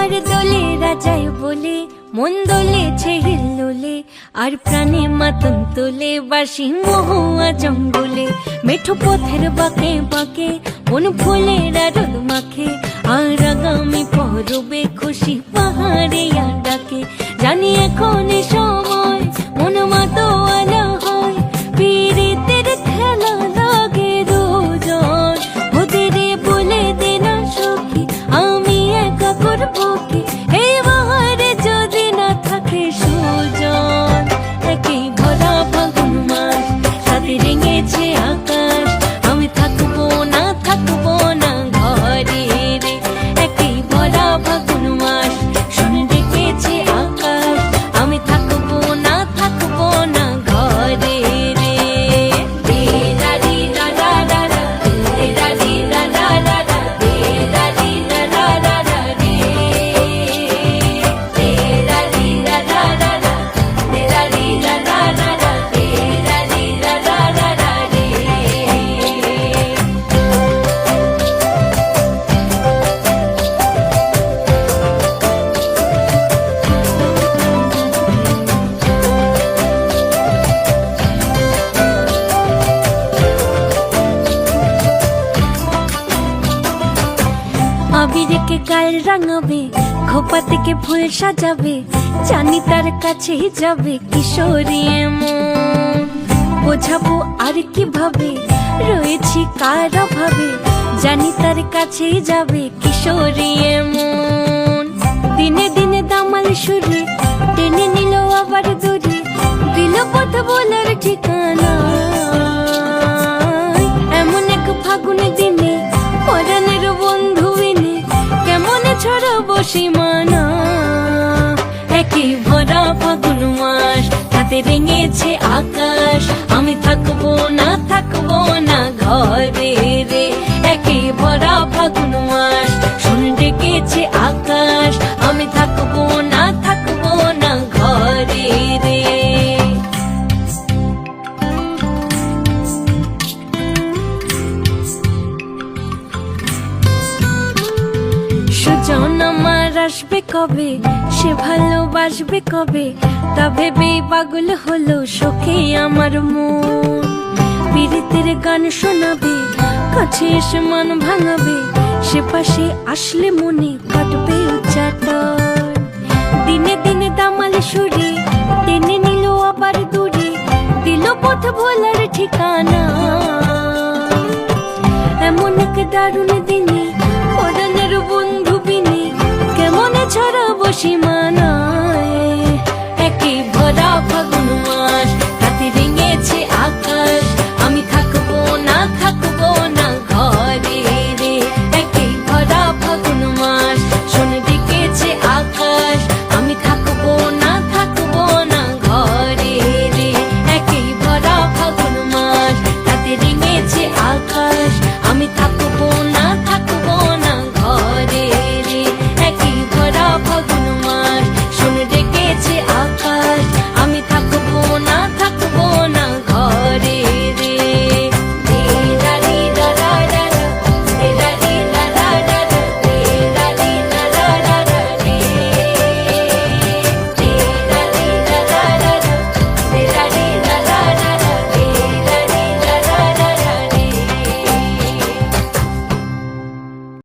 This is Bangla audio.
আমার দোলে রাজায় বলে মন দোলেছে হিল্লোলে, আর প্রাণে মাতন তোলে বাসি মহুয়া জঙ্গলে। মেঠো পথের বাঁকে বাঁকে মন ফুলের রোদ মাখে, আর আগামী পরবে খুশি পাহাড়ে ডাকে। জানি এখন সময় মন মাতোয়ালা হয়, পীড়িতের খেলা লাগে দুজন। ওদের বলে দে না সখী আমি একা করবো কি, এই বাহারে যদি না থাকে সুজন। একই ভরা ফাগুন মাস সাথে রেঙেছে আকাশ, আমি থাকবো না ঘরে রে। একই ভরা ফাগুন মাস শুনে ডেকেছে আকাশ, আমি থাকবো না ঘরে রে। রে রা রি রা রা রা রা, রে রা রি রা রা রা রা, রে রা রি রা রা রা রা রে। রে রা রি রা রা রা রা, রে রা রি রা রা রা রা, রে রা রি রা রা রা রা রে। আবিরকে গায়ে রাঙাবে, খোপা থেকে ফুল সাজাবে, জানি তার কাছেই যাবে কিশোরী মন। বোঝাবো আর কিভাবে রয়েছি কার অভাবে, জানি তার কাছেই যাবে কিশোরী মন। দিনে দিনে দামাল সুরে টেনে নিল আবার দূরে, দিল পথ বলার ঠিকানা। এমন এক ফাগুন দিনে পরাণের বন্ধু এনে কেমন ছড়াবো সীমানা। একই ভরা ফাগুন মাস তাতে রেঙেছে আকাশ, আমি থাকবো না ঘরে রে। একই ভরা ফাগুন মাস শুনে ডেকেছে আকাশ, আমি থাকবো না ঘরে রে। সুজন আমার আসবে কবে, সে ভালোবাসবে কবে, তা ভেবেই পাগল হলো সখী আমার মন। পীড়িতের গান শোনাবে, কাছে এসে মন ভাঙাবে, সে পাশে আসলে মনে কাটবে উচ্চাটন। দিনে দিনে দামাল সুরে টেনে নিল আবার দূরে, দিল পথ ভোলার ঠিকানা। এমন এক দারুণ দিনে পরাণের বন্ধু বিনে কেমন ছড়াবো সীমানা।